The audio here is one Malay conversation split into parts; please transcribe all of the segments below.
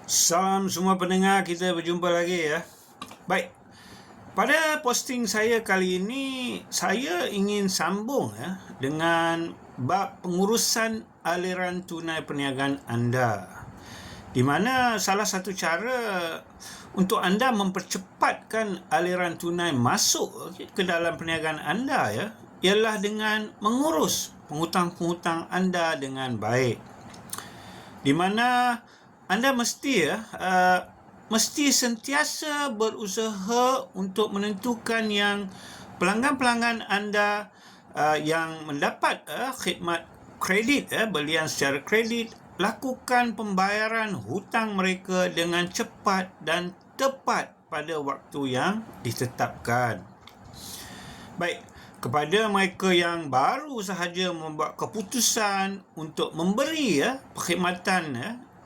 Salam semua pendengar, kita berjumpa lagi ya. Baik, pada posting saya kali ini, saya ingin sambung ya dengan bab pengurusan aliran tunai perniagaan anda. Di mana salah satu cara untuk anda mempercepatkan aliran tunai masuk ke dalam perniagaan anda ya, ialah dengan mengurus penghutang-penghutang anda dengan baik. Di mana anda mesti mesti sentiasa berusaha untuk menentukan yang pelanggan-pelanggan anda yang mendapat khidmat kredit, belian secara kredit, lakukan pembayaran hutang mereka dengan cepat dan tepat pada waktu yang ditetapkan. Baik, kepada mereka yang baru sahaja membuat keputusan untuk memberi perkhidmatan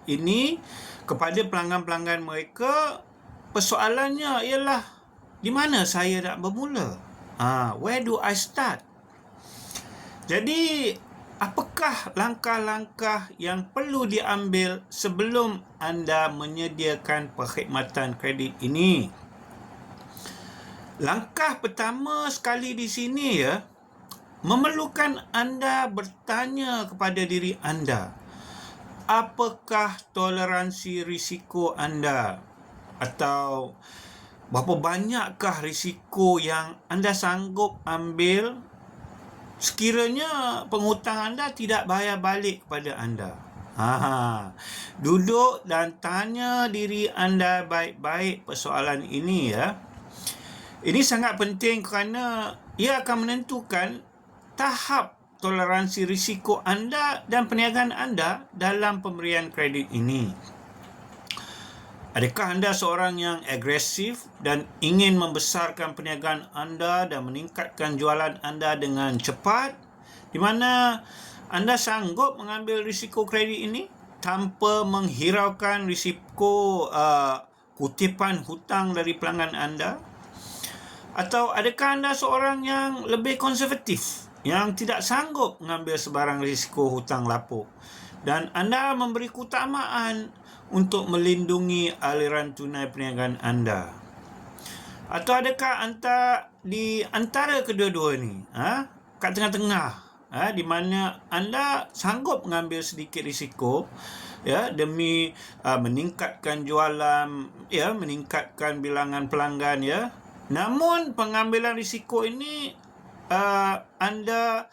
ini kepada pelanggan-pelanggan mereka, persoalannya ialah di mana saya nak bermula? Where do I start? Jadi, apakah langkah-langkah yang perlu diambil sebelum anda menyediakan perkhidmatan kredit ini? Langkah pertama sekali di sini memerlukan anda bertanya kepada diri anda, apakah toleransi risiko anda, atau berapa banyakkah risiko yang anda sanggup ambil sekiranya penghutang anda tidak bayar balik kepada anda. Duduk dan tanya diri anda baik-baik persoalan ini ya. Ini sangat penting kerana ia akan menentukan tahap toleransi risiko anda dan perniagaan anda dalam pemberian kredit ini. Adakah anda seorang yang agresif dan ingin membesarkan perniagaan anda dan meningkatkan jualan anda dengan cepat, di mana anda sanggup mengambil risiko kredit ini tanpa menghiraukan risiko kutipan hutang dari pelanggan anda? Atau adakah anda seorang yang lebih konservatif, yang tidak sanggup mengambil sebarang risiko hutang lapuk, dan anda memberi keutamaan untuk melindungi aliran tunai perniagaan anda? Atau adakah anda di antara kedua-dua ni, kat tengah-tengah, di mana anda sanggup mengambil sedikit risiko demi meningkatkan jualan, meningkatkan bilangan pelanggan namun pengambilan risiko ini anda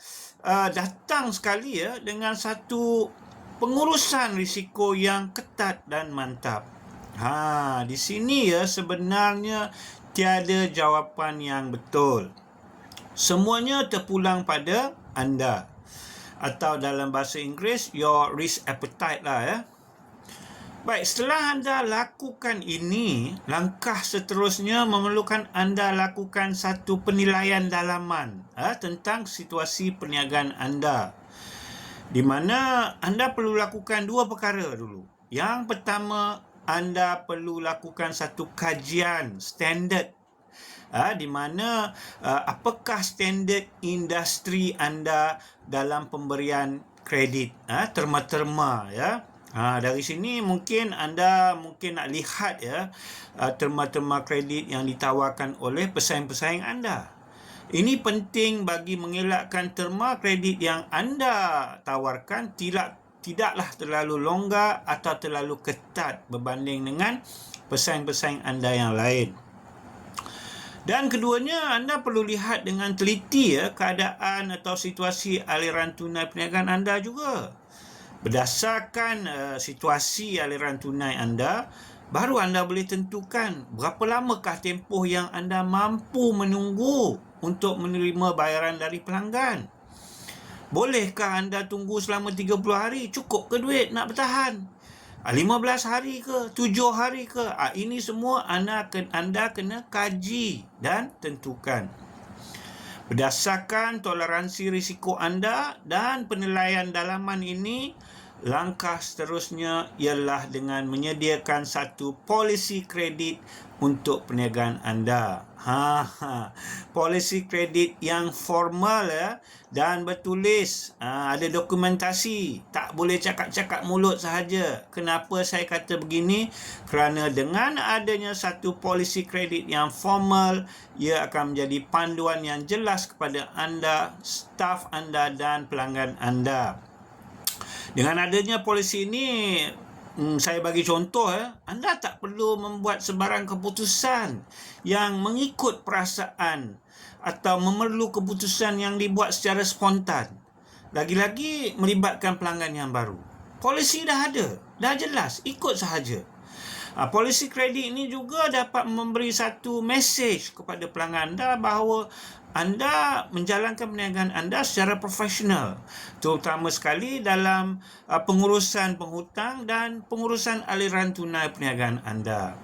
datang sekali dengan satu pengurusan risiko yang ketat dan mantap. Di sini sebenarnya tiada jawapan yang betul. Semuanya terpulang pada anda, atau dalam bahasa Inggeris your risk appetite lah. Baik, setelah anda lakukan ini, langkah seterusnya memerlukan anda lakukan satu penilaian dalaman tentang situasi perniagaan anda, di mana anda perlu lakukan dua perkara dulu. Yang pertama, anda perlu lakukan satu kajian standard, di mana apakah standard industri anda dalam pemberian kredit, terma-terma dari sini mungkin anda nak lihat terma-terma kredit yang ditawarkan oleh pesaing-pesaing anda. Ini penting bagi mengelakkan terma kredit yang anda tawarkan tidaklah terlalu longgar atau terlalu ketat berbanding dengan pesaing-pesaing anda yang lain. Dan keduanya, anda perlu lihat dengan teliti keadaan atau situasi aliran tunai perniagaan anda juga. Berdasarkan situasi aliran tunai anda, baru anda boleh tentukan berapa lamakah tempoh yang anda mampu menunggu untuk menerima bayaran dari pelanggan. Bolehkah anda tunggu selama 30 hari? Cukup ke duit nak bertahan? 15 hari ke? 7 hari ke? Ini semua anda kena kaji dan tentukan. Berdasarkan toleransi risiko anda dan penilaian dalaman ini, langkah seterusnya ialah dengan menyediakan satu polisi kredit untuk perniagaan anda. Polisi kredit yang formal ya, dan bertulis, ada dokumentasi. Tak boleh cakap-cakap mulut sahaja. Kenapa saya kata begini? Kerana dengan adanya satu polisi kredit yang formal, ia akan menjadi panduan yang jelas kepada anda, staf anda dan pelanggan anda. Dengan adanya polisi ini, saya bagi contoh, anda tak perlu membuat sebarang keputusan yang mengikut perasaan atau memerlu keputusan yang dibuat secara spontan. Lagi-lagi melibatkan pelanggan yang baru. Polisi dah ada, dah jelas, ikut sahaja. Polisi kredit ini juga dapat memberi satu mesej kepada pelanggan anda bahawa anda menjalankan perniagaan anda secara profesional, terutama sekali dalam pengurusan penghutang dan pengurusan aliran tunai perniagaan anda.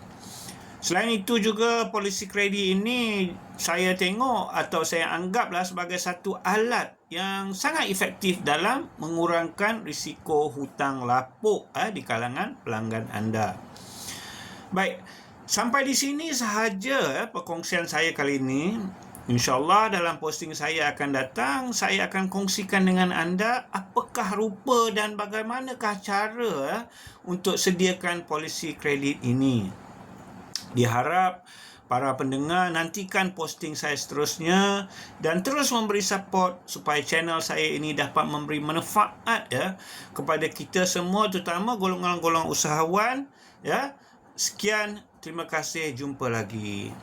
Selain itu juga polisi kredit ini saya tengok atau saya anggaplah sebagai satu alat yang sangat efektif dalam mengurangkan risiko hutang lapuk di kalangan pelanggan anda. Baik, sampai di sini sahaja perkongsian saya kali ini. InsyaAllah dalam posting saya akan datang, saya akan kongsikan dengan anda apakah rupa dan bagaimanakah cara untuk sediakan polisi kredit ini. Diharap para pendengar nantikan posting saya seterusnya dan terus memberi support supaya channel saya ini dapat memberi manfaat kepada kita semua, terutama golongan-golongan usahawan. Sekian, terima kasih, jumpa lagi.